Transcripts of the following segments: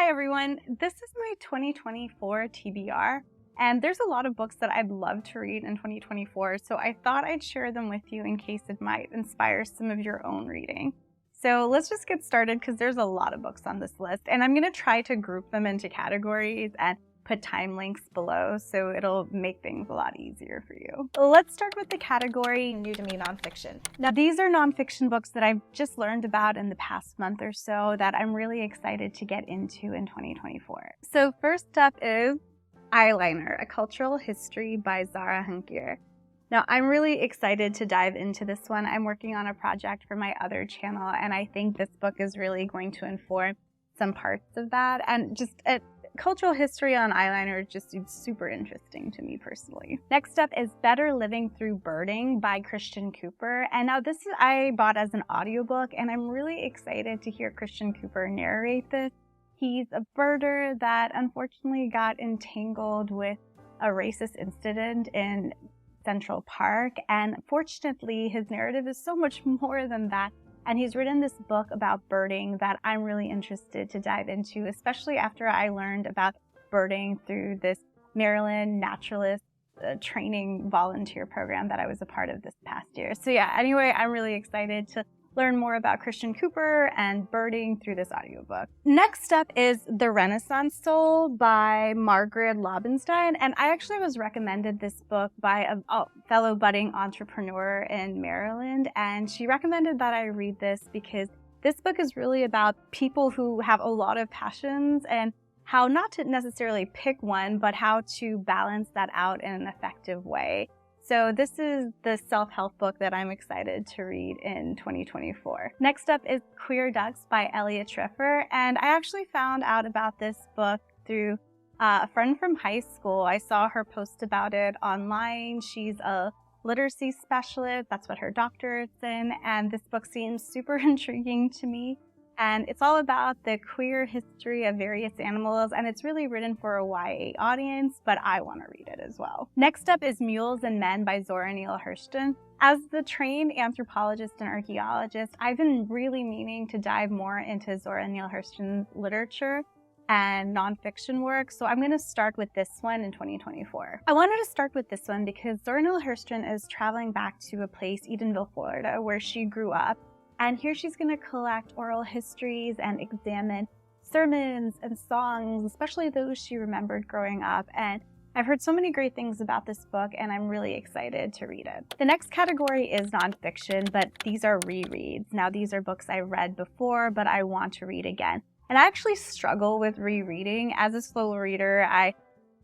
Hi everyone, this is my 2024 TBR, and there's a lot of books that I'd love to read in 2024, so I thought I'd share them with you in case it might inspire some of your own reading. So let's just get started because there's a lot of books on this list, and I'm going to try to group them into categories and put time links below so it'll make things a lot easier for you. Let's start with the category new to me nonfiction. Now these are nonfiction books that I've just learned about in the past month or so that I'm really excited to get into in 2024. So first up is Eyeliner, A Cultural History by Zara Hunkir. Now I'm really excited to dive into this one. I'm working on a project for my other channel and I think this book is really going to inform some parts of that, and just cultural history on eyeliner just seems super interesting to me personally. Next up is Better Living Through Birding by Christian Cooper. And now this I bought as an audiobook, and I'm really excited to hear Christian Cooper narrate this. He's a birder that unfortunately got entangled with a racist incident in Central Park. And fortunately, his narrative is so much more than that. And he's written this book about birding that I'm really interested to dive into, especially after I learned about birding through this Maryland naturalist training volunteer program that I was a part of this past year. So yeah, anyway, I'm really excited to learn more about Christian Cooper and birding through this audiobook. Next up is The Renaissance Soul by Margaret Lobenstein. And I actually was recommended this book by a fellow budding entrepreneur in Maryland. And she recommended that I read this because this book is really about people who have a lot of passions and how not to necessarily pick one, but how to balance that out in an effective way. So this is the self-help book that I'm excited to read in 2024. Next up is Queer Ducks by Elliot Treffer, and I actually found out about this book through a friend from high school. I saw her post about it online. She's a literacy specialist, that's what her doctorate's in, and this book seems super intriguing to me. And it's all about the queer history of various animals, and it's really written for a YA audience, but I want to read it as well. Next up is Mules and Men by Zora Neale Hurston. As the trained anthropologist and archaeologist, I've been really meaning to dive more into Zora Neale Hurston's literature and nonfiction work, so I'm going to start with this one in 2024. I wanted to start with this one because Zora Neale Hurston is traveling back to a place, Edenville, Florida, where she grew up. And here she's going to collect oral histories and examine sermons and songs, especially those she remembered growing up. And I've heard so many great things about this book, and I'm really excited to read it. The next category is nonfiction, but these are rereads. Now, these are books I read before, but I want to read again. And I actually struggle with rereading. As a slow reader, I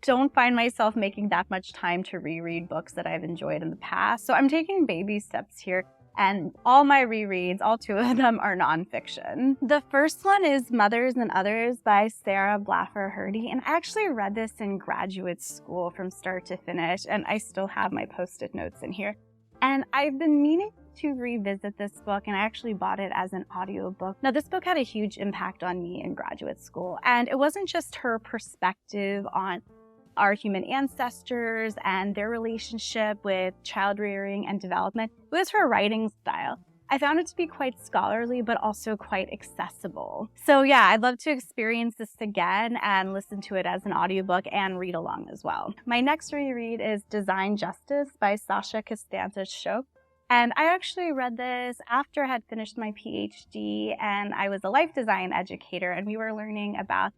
don't find myself making that much time to reread books that I've enjoyed in the past. So I'm taking baby steps here. And all my rereads, all two of them, are nonfiction. The first one is Mothers and Others by Sarah Blaffer Hrdy. And I actually read this in graduate school from start to finish, and I still have my post-it notes in here. And I've been meaning to revisit this book, and I actually bought it as an audiobook. Now, this book had a huge impact on me in graduate school, and it wasn't just her perspective on our human ancestors and their relationship with child rearing and development. It was her writing style. I found it to be quite scholarly, but also quite accessible. So yeah, I'd love to experience this again and listen to it as an audiobook and read along as well. My next reread is Design Justice by Sasha Costanza-Shope. And I actually read this after I had finished my PhD, and I was a life design educator, and we were learning about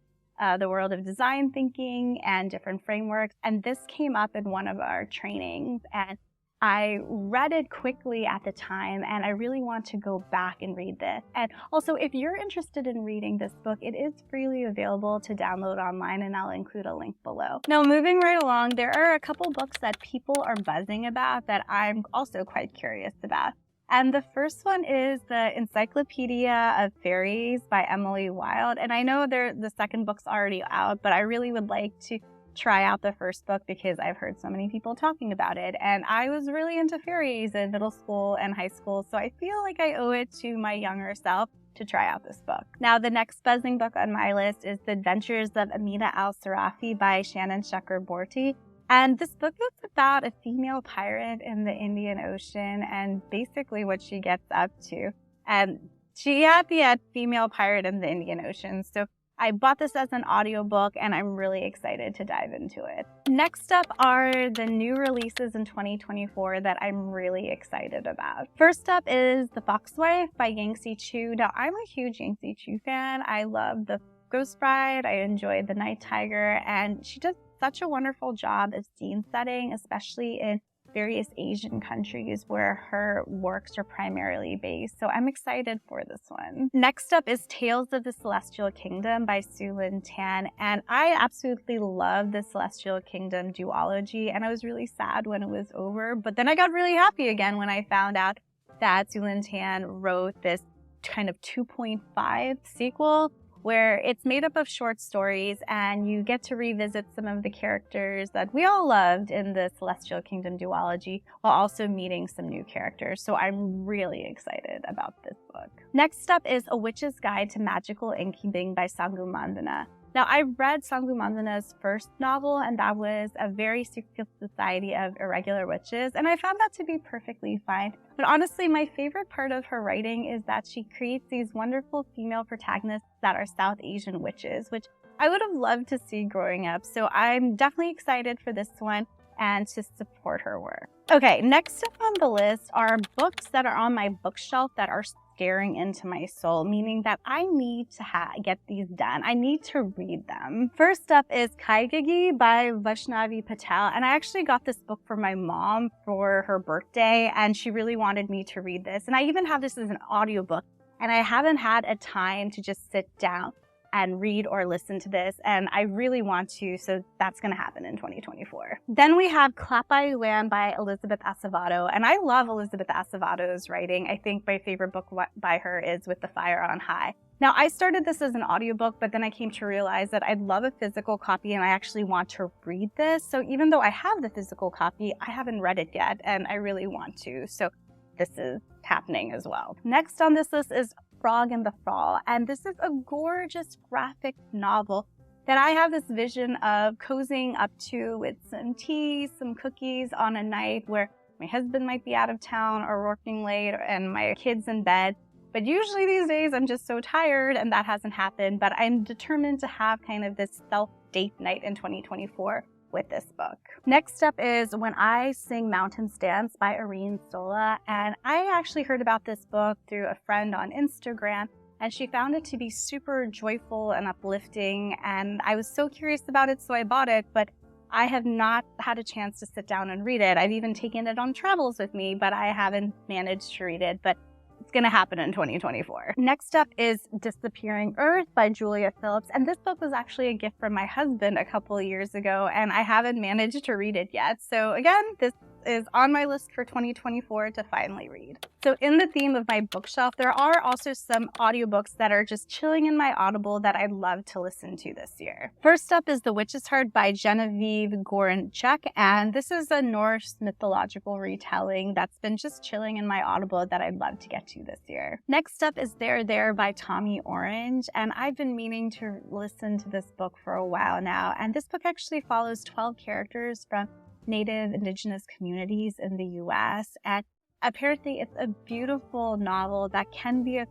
the world of design thinking and different frameworks. And this came up in one of our trainings, and I read it quickly at the time, and I really want to go back and read this. And also, if you're interested in reading this book, it is freely available to download online, and I'll include a link below. Now, moving right along, there are a couple books that people are buzzing about that I'm also quite curious about. And the first one is the Encyclopedia of Fairies by Emily Wilde. And I know the second book's already out, but I really would like to try out the first book because I've heard so many people talking about it. And I was really into fairies in middle school and high school, so I feel like I owe it to my younger self to try out this book. Now, the next buzzing book on my list is The Adventures of Amina al-Sarafi by Shannon Chakraborty. And this book is about a female pirate in the Indian Ocean and basically what she gets up to. And she had the female pirate in the Indian Ocean. So I bought this as an audiobook and I'm really excited to dive into it. Next up are the new releases in 2024 that I'm really excited about. First up is The Foxwife by Yangsze Chu. Now, I'm a huge Yangsze Chu fan. I love The Ghost Bride, I enjoyed The Night Tiger, and she does such a wonderful job of scene setting, especially in various Asian countries where her works are primarily based. So I'm excited for this one. Next up is Tales of the Celestial Kingdom by Su Lin Tan. And I absolutely love the Celestial Kingdom duology. And I was really sad when it was over. But then I got really happy again when I found out that Su Lin Tan wrote this kind of 2.5 sequel, where it's made up of short stories and you get to revisit some of the characters that we all loved in the Celestial Kingdom duology while also meeting some new characters. So I'm really excited about this book. Next up is A Witch's Guide to Magical Innkeeping by Sangu Mandana. Now, I read Sangu Mandana's first novel, and that was A Very Secret Society of Irregular Witches, and I found that to be perfectly fine. But honestly, my favorite part of her writing is that she creates these wonderful female protagonists that are South Asian witches, which I would have loved to see growing up. So I'm definitely excited for this one and to support her work. Okay, next up on the list are books that are on my bookshelf that are staring into my soul, meaning that I need to get these done. I need to read them. First up is Kaigigi by Vaishnavi Patel, and I actually got this book for my mom for her birthday, and she really wanted me to read this. And I even have this as an audiobook, and I haven't had a time to just sit down and read or listen to this, and I really want to, so that's going to happen in 2024. Then we have Klapai Yuan by Elizabeth Acevedo, and I love Elizabeth Acevedo's writing. I think my favorite book by her is With the Fire on High. Now, I started this as an audiobook, but then I came to realize that I'd love a physical copy and I actually want to read this. So even though I have the physical copy, I haven't read it yet, and I really want to. So this is happening as well. Next on this list is Frog in the Fall, and this is a gorgeous graphic novel that I have this vision of cozying up to with some tea, some cookies on a night where my husband might be out of town or working late and my kids in bed. But usually these days I'm just so tired and that hasn't happened, but I'm determined to have kind of this self-date night in 2024 with this book. Next up is When I Sing Mountains Dance by Irene Stola, and I actually heard about this book through a friend on Instagram, and she found it to be super joyful and uplifting, and I was so curious about it, so I bought it, but I have not had a chance to sit down and read it. I've even taken it on travels with me, but I haven't managed to read it, but it's going to happen in 2024. Next up is Disappearing Earth by Julia Phillips, and this book was actually a gift from my husband a couple of years ago, and I haven't managed to read it yet. So again, this is on my list for 2024 to finally read. So in the theme of my bookshelf, there are also some audiobooks that are just chilling in my Audible that I'd love to listen to this year. First up is The Witch's Heart by Genevieve Goranchuk, and this is a Norse mythological retelling that's been just chilling in my Audible that I'd love to get to this year. Next up is There by Tommy Orange, and I've been meaning to listen to this book for a while now, and this book actually follows 12 characters from Native Indigenous communities in the U.S. and apparently it's a beautiful novel that can be a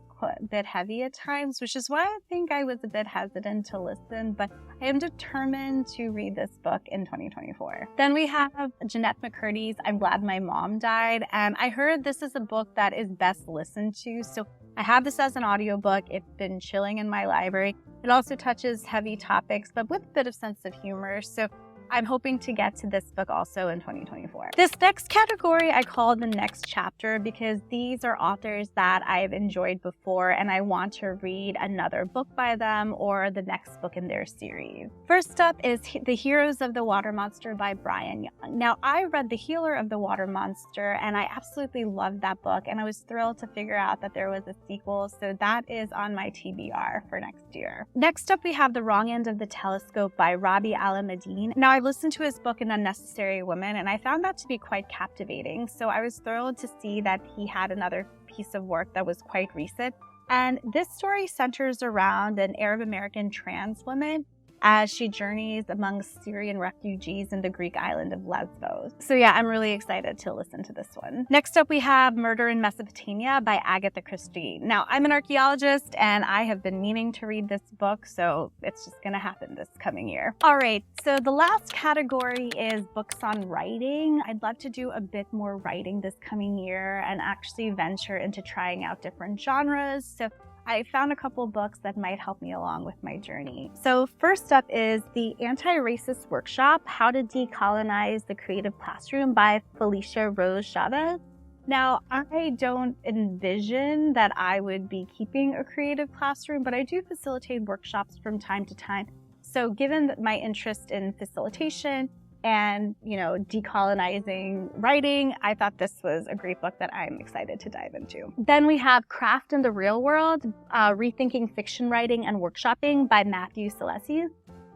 bit heavy at times, which is why I think I was a bit hesitant to listen, but I am determined to read this book in 2024. Then we have Jeanette McCurdy's I'm Glad My Mom Died, and I heard this is a book that is best listened to, so I have this as an audiobook. It's been chilling in my library. It also touches heavy topics, but with a bit of sense of humor, so I'm hoping to get to this book also in 2024. This next category I call the next chapter because these are authors that I've enjoyed before and I want to read another book by them or the next book in their series. First up is The Heroes of the Water Monster by Brian Young. Now, I read The Healer of the Water Monster and I absolutely loved that book and I was thrilled to figure out that there was a sequel, so that is on my TBR for next year. Next up, we have The Wrong End of the Telescope by Rabi Alameddine. Now, I listened to his book An Unnecessary Woman and I found that to be quite captivating, so I was thrilled to see that he had another piece of work that was quite recent. And this story centers around an Arab American trans woman as she journeys among Syrian refugees in the Greek island of Lesbos. So yeah, I'm really excited to listen to this one. Next up, we have Murder in Mesopotamia by Agatha Christie. Now, I'm an archaeologist and I have been meaning to read this book, so it's just gonna happen this coming year. All right, so the last category is books on writing. I'd love to do a bit more writing this coming year and actually venture into trying out different genres. So I found a couple books that might help me along with my journey. So first up is The Anti-Racist Workshop, How to Decolonize the Creative Classroom by Felicia Rose Chavez. Now, I don't envision that I would be keeping a creative classroom, but I do facilitate workshops from time to time. So given that my interest in facilitation and, decolonizing writing, I thought this was a great book that I'm excited to dive into. Then we have Craft in the Real World, Rethinking Fiction Writing and Workshopping by Matthew Salesi.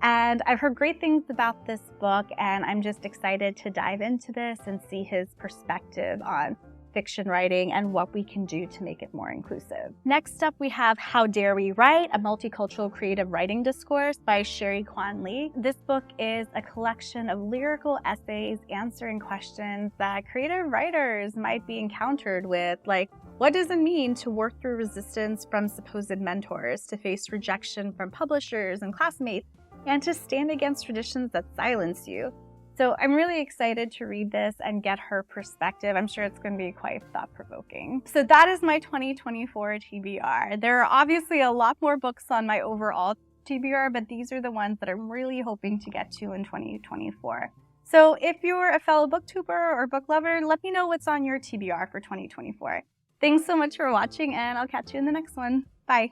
And I've heard great things about this book, and I'm just excited to dive into this and see his perspective on fiction writing and what we can do to make it more inclusive. Next up, we have How Dare We Write, a multicultural creative writing discourse by Sherry Kwan Lee. This book is a collection of lyrical essays answering questions that creative writers might be encountered with, like, what does it mean to work through resistance from supposed mentors, to face rejection from publishers and classmates, and to stand against traditions that silence you? So I'm really excited to read this and get her perspective. I'm sure it's going to be quite thought-provoking. So that is my 2024 TBR. There are obviously a lot more books on my overall TBR, but these are the ones that I'm really hoping to get to in 2024. So if you're a fellow booktuber or book lover, let me know what's on your TBR for 2024. Thanks so much for watching, and I'll catch you in the next one. Bye.